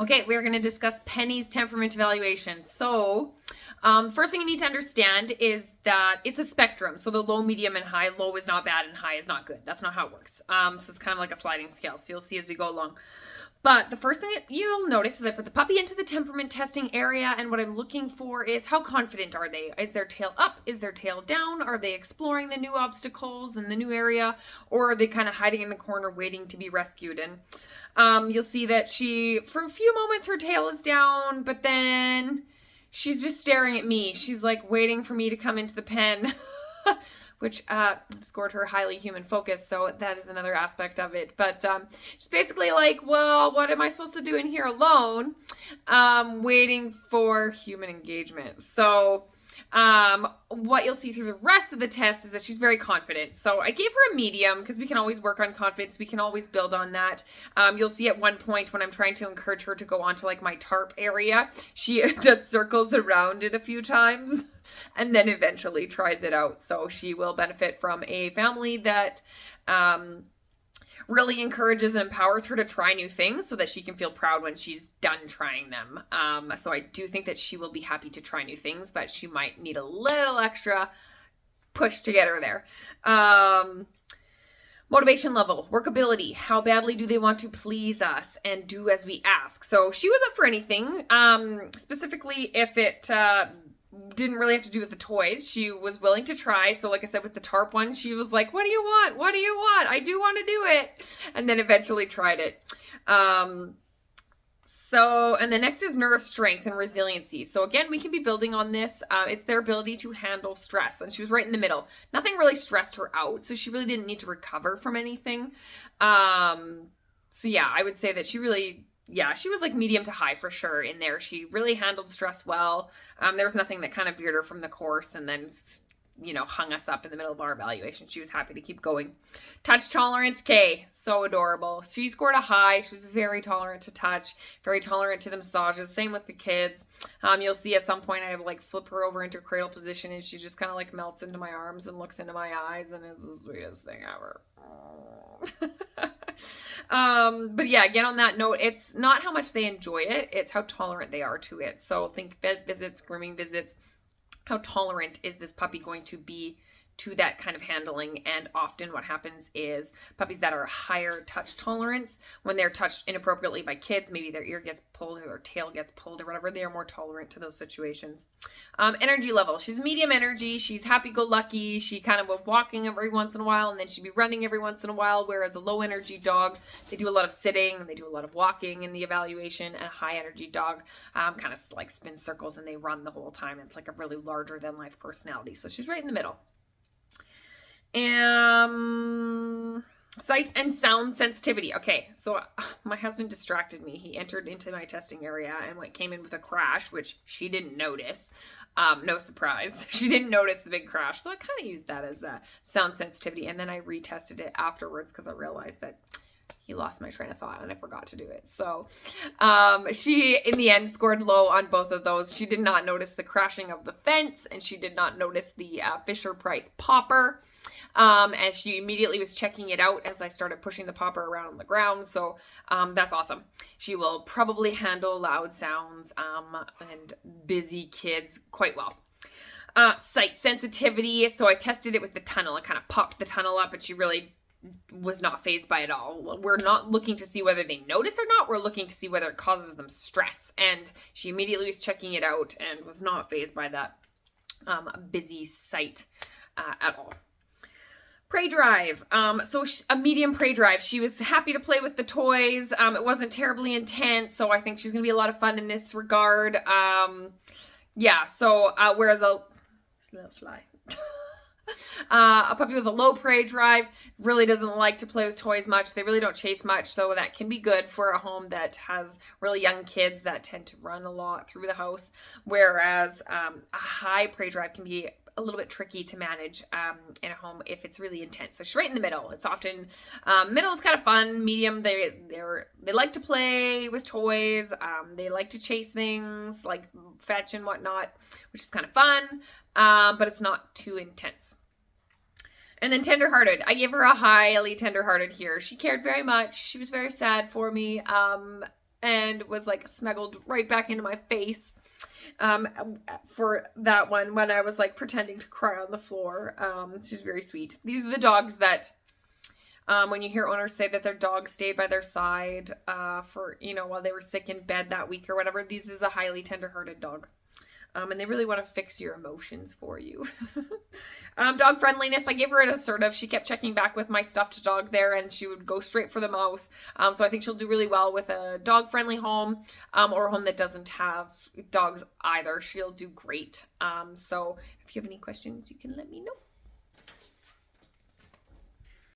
Okay, we're going to discuss Penny's temperament evaluation. So, first thing you need to understand is that it's a spectrum. So the low, medium, and high. Low is not bad and high is not good. That's not how it works. So it's kind of like a sliding scale. So you'll see as we go along. But the first thing that you'll notice is I put the puppy into the temperament testing area, and what I'm looking for is how confident are they? Is their tail up? Is their tail down? Are they exploring the new obstacles in the new area? Or are they kind of hiding in the corner waiting to be rescued? And you'll see that for a few moments, her tail is down, but then she's just staring at me. She's like waiting for me to come into the pen. Which scored her highly human focus, so that is another aspect of it. But she's basically like, well, what am I supposed to do in here alone? Waiting for human engagement. So what you'll see through the rest of the test is that she's very confident. So I gave her a medium because we can always work on confidence. We can always build on that. You'll see at one point when I'm trying to encourage her to go onto like my tarp area, she does circles around it a few times and then eventually tries it out. So she will benefit from a family that really encourages and empowers her to try new things so that she can feel proud when she's done trying them. So I do think that she will be happy to try new things, but she might need a little extra push to get her there. Motivation level, workability. How badly do they want to please us and do as we ask? So she was up for anything, specifically if it didn't really have to do with the toys. She was willing to try. So like I said, with the tarp one, she was like, what do you want? What do you want? I do want to do it. And then eventually tried it. And the next is nerve strength and resiliency. So again, we can be building on this. It's their ability to handle stress. And she was right in the middle. Nothing really stressed her out. So she really didn't need to recover from anything. So yeah, I would say that she was like medium to high for sure in there. She really handled stress well. There was nothing that kind of veered her from the course and then, hung us up in the middle of our evaluation. She was happy to keep going. Touch tolerance, Kay. So adorable. She scored a high. She was very tolerant to touch, very tolerant to the massages. Same with the kids. You'll see at some point I have like flip her over into cradle position and she just kind of like melts into my arms and looks into my eyes and is the sweetest thing ever. But yeah, again, on that note, it's not how much they enjoy it, it's how tolerant they are to it. So think vet visits, grooming visits, how tolerant is this puppy going to be to that kind of handling? And often what happens is puppies that are higher touch tolerance, when they're touched inappropriately by kids, maybe their ear gets pulled or their tail gets pulled or whatever, they are more tolerant to those situations. Energy level, she's medium energy, she's happy-go-lucky, she kind of was walking every once in a while and then she'd be running every once in a while, whereas a low energy dog, they do a lot of sitting, they do a lot of walking in the evaluation, and a high energy dog kind of like spins circles and they run the whole time. It's like a really larger than life personality. So she's right in the middle. Sight and sound sensitivity. Okay, so my husband distracted me. He entered into my testing area and came in with a crash, which she didn't notice. No surprise. She didn't notice the big crash. So I kind of used that as sound sensitivity. And then I retested it afterwards because I realized that he lost my train of thought and I forgot to do it. So she, in the end, scored low on both of those. She did not notice the crashing of the fence and she did not notice the Fisher-Price popper. And she immediately was checking it out as I started pushing the popper around on the ground. So that's awesome. She will probably handle loud sounds and busy kids quite well. Sight sensitivity. So I tested it with the tunnel. I kind of popped the tunnel up and she really was not fazed by it all. We're not looking to see whether they notice or not. We're looking to see whether it causes them stress. And she immediately was checking it out and was not fazed by that busy sight at all. Prey drive. So a medium prey drive. She was happy to play with the toys. It wasn't terribly intense, so I think she's going to be a lot of fun in this regard. Whereas a little fly. A puppy with a low prey drive really doesn't like to play with toys much. They really don't chase much, so that can be good for a home that has really young kids that tend to run a lot through the house. Whereas a high prey drive can be a little bit tricky to manage in a home if it's really intense. So she's right in the middle. It's often middle is kind of fun. Medium, they like to play with toys. They like to chase things like fetch and whatnot, which is kind of fun, but it's not too intense. And then tenderhearted. I gave her a highly tenderhearted here. She cared very much. She was very sad for me. and was like snuggled right back into my face for that one when I was like pretending to cry on the floor. She was very sweet. These are the dogs that when you hear owners say that their dog stayed by their side for, while they were sick in bed that week or whatever, this is a highly tender-hearted dog. And they really want to fix your emotions for you. Dog friendliness, I gave her an assertive. She kept checking back with my stuffed dog there, and she would go straight for the mouth. So I think she'll do really well with a dog-friendly home or a home that doesn't have dogs either. She'll do great. So if you have any questions, you can let me know.